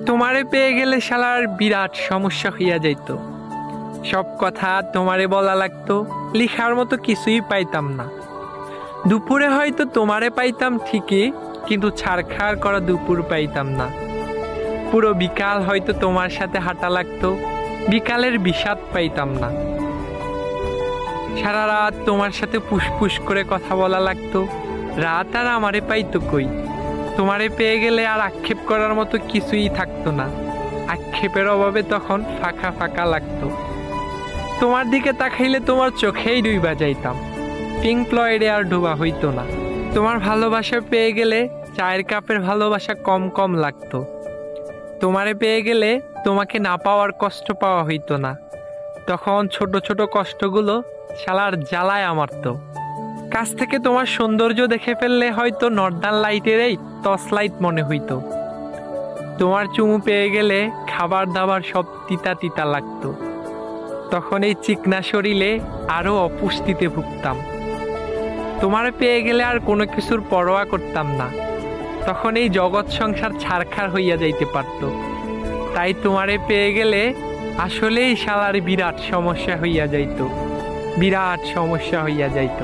তোমারে পেয়ে গেলে শালার বিরাট সমস্যা হইয়া যাইত। সব কথা তোমারে বলা লাগতো, লিখার মতো কিছুই পাইতাম না। দুপুরে হয়তো তোমারে পাইতাম ঠিকই, কিন্তু ছাড়খাড় করা দুপুর পাইতাম না। পুরো বিকাল হয়তো তোমার সাথে হাঁটা লাগতো, বিকালের বিষাদ পাইতাম না। সারা রাত তোমার সাথে ফুসফুস করে কথা বলা লাগতো, রাত আর আমারে পাইতো কই। তোমারে পেয়ে গেলে আর আক্ষেপ করার মতো কিছুই থাকতো না, আক্ষেপের অভাবে তখন ফাঁকা ফাঁকা লাগতো। তোমার দিকে তাকাইলে তোমার চোখেই ডুইবা যাইতাম, পিঙ্ক ফ্লয়েডে আর ডুবা হইতো না। তোমার ভালোবাসা পেয়ে গেলে চায়ের কাপের ভালোবাসা কম কম লাগতো। তোমারে পেয়ে গেলে তোমাকে না পাওয়ার কষ্ট পাওয়া হইতো না, তখন ছোট ছোট কষ্টগুলো শালার জ্বালায় আমারতো। কাছ থেকে তোমার সৌন্দর্য দেখে ফেললে হয়তো নর্দার্ন লাইটের এই টর্চ লাইট মনে হইতো। তোমার চুমু পেয়ে গেলে খাবার দাবার সব তিতা তিতা লাগতো, তখন এই চিকনা শরীরে আরো অপুষ্টিতে ভুগতাম। তোমারে পেয়ে গেলে আর কোনো কিছুর পরোয়া করতাম না, তখন এই জগৎ সংসার ছারখার হইয়া যাইতে পারত। তাই তোমারে পেয়ে গেলে আসলেই শালার বিরাট সমস্যা হইয়া যাইত, বিরাট সমস্যা হইয়া যাইত।